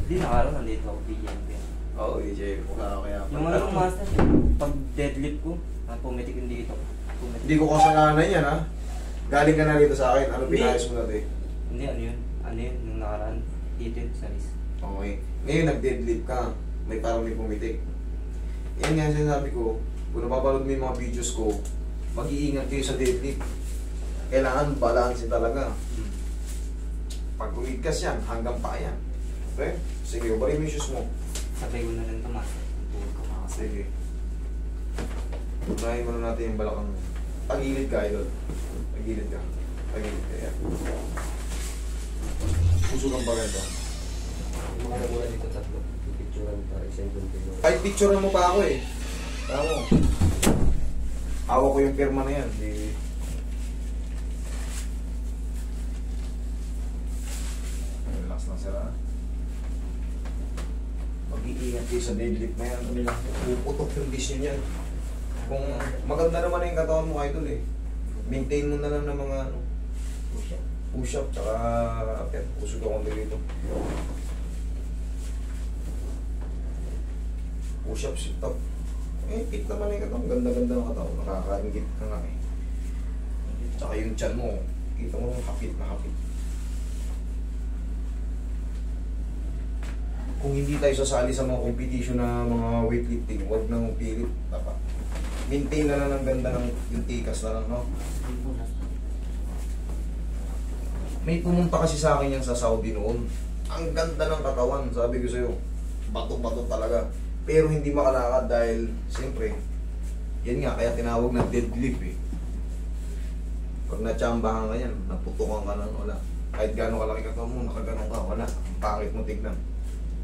Hindi, nakaraan nandito ako, BJMP. Oo, EJ. Kaya Yung ano, master, pag deadlift ko, pumitik yung dito. Hindi ko kasalanan yan, ha? Galing ka na rito sa akin. Ano pinayos mo natin? Hindi, ano yun? Ano yun? Yung nakaraan, dito yun, sa wrist. Okay. Ngayon, nag-deadlift ka. May parang may pumitik. Yan nga sinasabi ko, kung napapanood mo yung mga videos ko, mag-iingat kayo sa deadlift. Kailangan balansin talaga. Pag kumigkas yan, hanggang pa yan. Okay? Sige, ubarin mo yung shoes mo. Sabay ko na rin ito, master. Buhol ko mga kasi. Sige. Unahin muna natin yung balakang mo. Tagilid ka, idol. Tagilid ka. Tagilid ka, yan. Pusugan pa ganito. Yung mga namula dito tatlo. Picturean para isang container. Ay, picturean mo pa ako eh. Tama mo. Hawak ko yung pirma na yan. Di... Relax lang sila. Mag-iingat kayo sa deadlift na yan. Puputok yung dish nyo yan. Kung maganda naman na yung katawan mo, idol eh. Maintain mo na lang ng mga ano, push-up, tsaka pusog ako dito. Push-up, sit-up. Eh, fit naman yung katawan. Ganda-ganda ng katawan. Nakakaingit ka nga eh. Tsaka yung tiyan mo, kita mo hapit na hapit. Kung hindi tayo sasali sa mga competition na mga weightlifting, huwag nang pilit. Dapat maintain na lang ang ganda ng yung tikas na lang, no? May pumunta kasi sa akin yan sa Saudi noon. Ang ganda ng katawan, sabi ko sa'yo. Bato-bato talaga. Pero hindi makalakad dahil, siyempre, yan nga, kaya tinawag na deadlift eh. Pag natsambahan ka yan, naputukan ka lang, wala. Kahit gano'ng kalaki katawan mo, nakaganon ka, wala. Ang pangit mo tignan.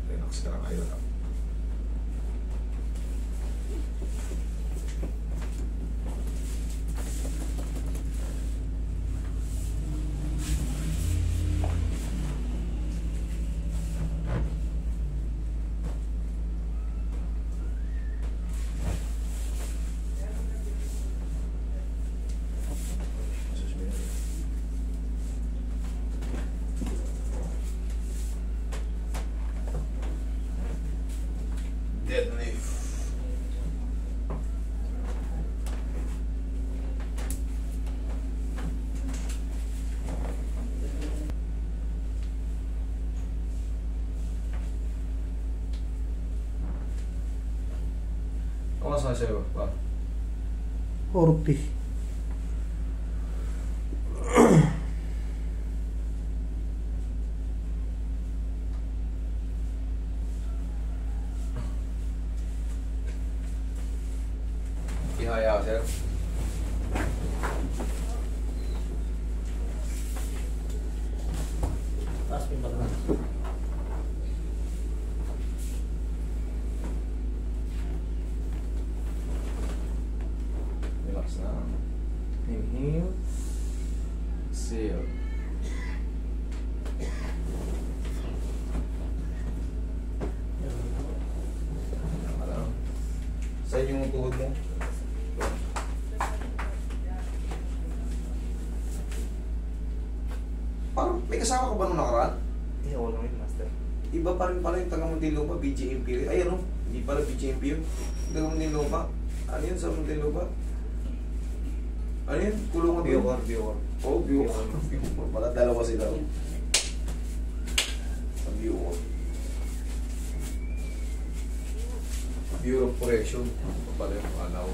Relax ka lang, ayaw lang. Deadlift. Ano sa sa'yo ba? 40. Ihaya, sir. Taas mo ba? Relax na. Inhale. Exhale. Alam. Sa yung tuhod mo. Parang may kasama ka ba nung nakaraan? Hindi, ako lang yun, master. Iba pa rin pala yung taga Muntinlupa, BJMP rin. Ay ano, hindi pala BJMP yun. Taga Muntinlupa. Ano yun sa Muntinlupa? Ano yun? Kulungan ba yun? Viewer. Oh, Viewer. Pala dalawa sila. Sa Viewer. Viewer of Correction. Pala yung alaw.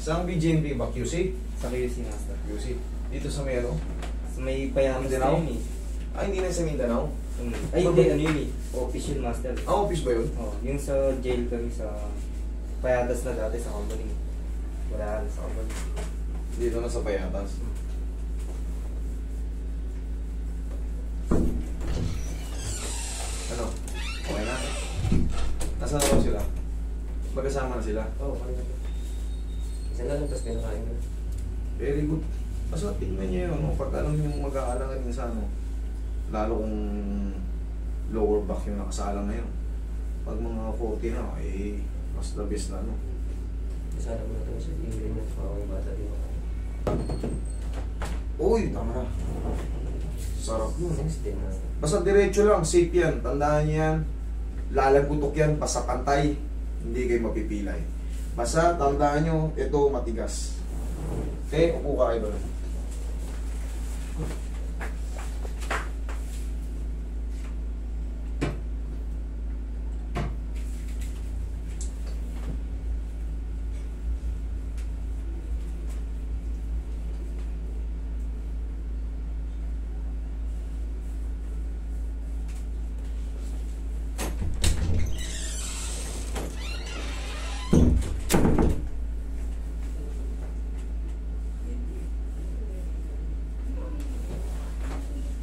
Saan BJMP ba? QC? Sa QC, master. QC. Dito sa may ano? So, may payamas na Mindanao? yun eh. Ah, hindi na sa Mindanao. Ay, hindi, ano yun eh. Official master. Ah, office ba yun? Oh, yung sa jail kami sa payadas na dati sa company. Wala sa company. Dito na sa Payatas. Ano? Okay na? Nasaan na sila? Magkasama na sila? Oo, kaya. Isa na lang, tapos pinakain na. Very good. Basta tingnan niyo yun, ano, pag alam yung mag-aalangan yun sa ano, lalo kung lower back yung nakasalang na yun. Pag mga 40 na, eh, mas the best na ano. Sana mo natin sa tingin mo, mga bata din ako. Uy, tama na. Sarap yun. 16 na. Basta diretso lang, safe yan. Tandaan niyo yan. Lalagutok yan, basta pantay. Hindi kayo mapipilay. Basta tandaan nyo, ito matigas. Okay, upo ka kayo doon.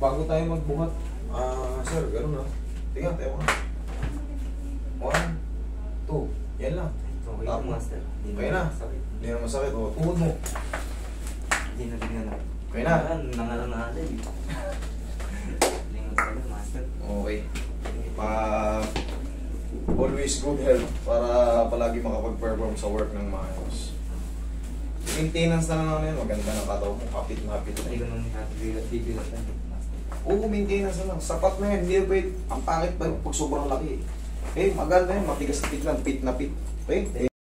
Bago tayo magbuhat. Sir, gano'n na. Tingnan, tayo ka. 1, 2, yan lang. Okay, Tama. master. Hindi Okay na. sakit. Hindi na masakit. O, tuhod mo. Hindi na tingnan na. Okay na. Nangalan na alay. Hindi na tayo, master. Okay. Always good health para palagi makapag-perform sa work ng maayos. Maintenance na lang naman yan. Maganda na katawan mo. Kapit na kapit. Hindi ko nang bibilatan. Master. Oo, maintenance na lang. Sapat na yan. Hindi ba ang pangit pa pag sobrang laki. Eh, maganda yan. Matigas na pit lang. Pit na pit. Okay?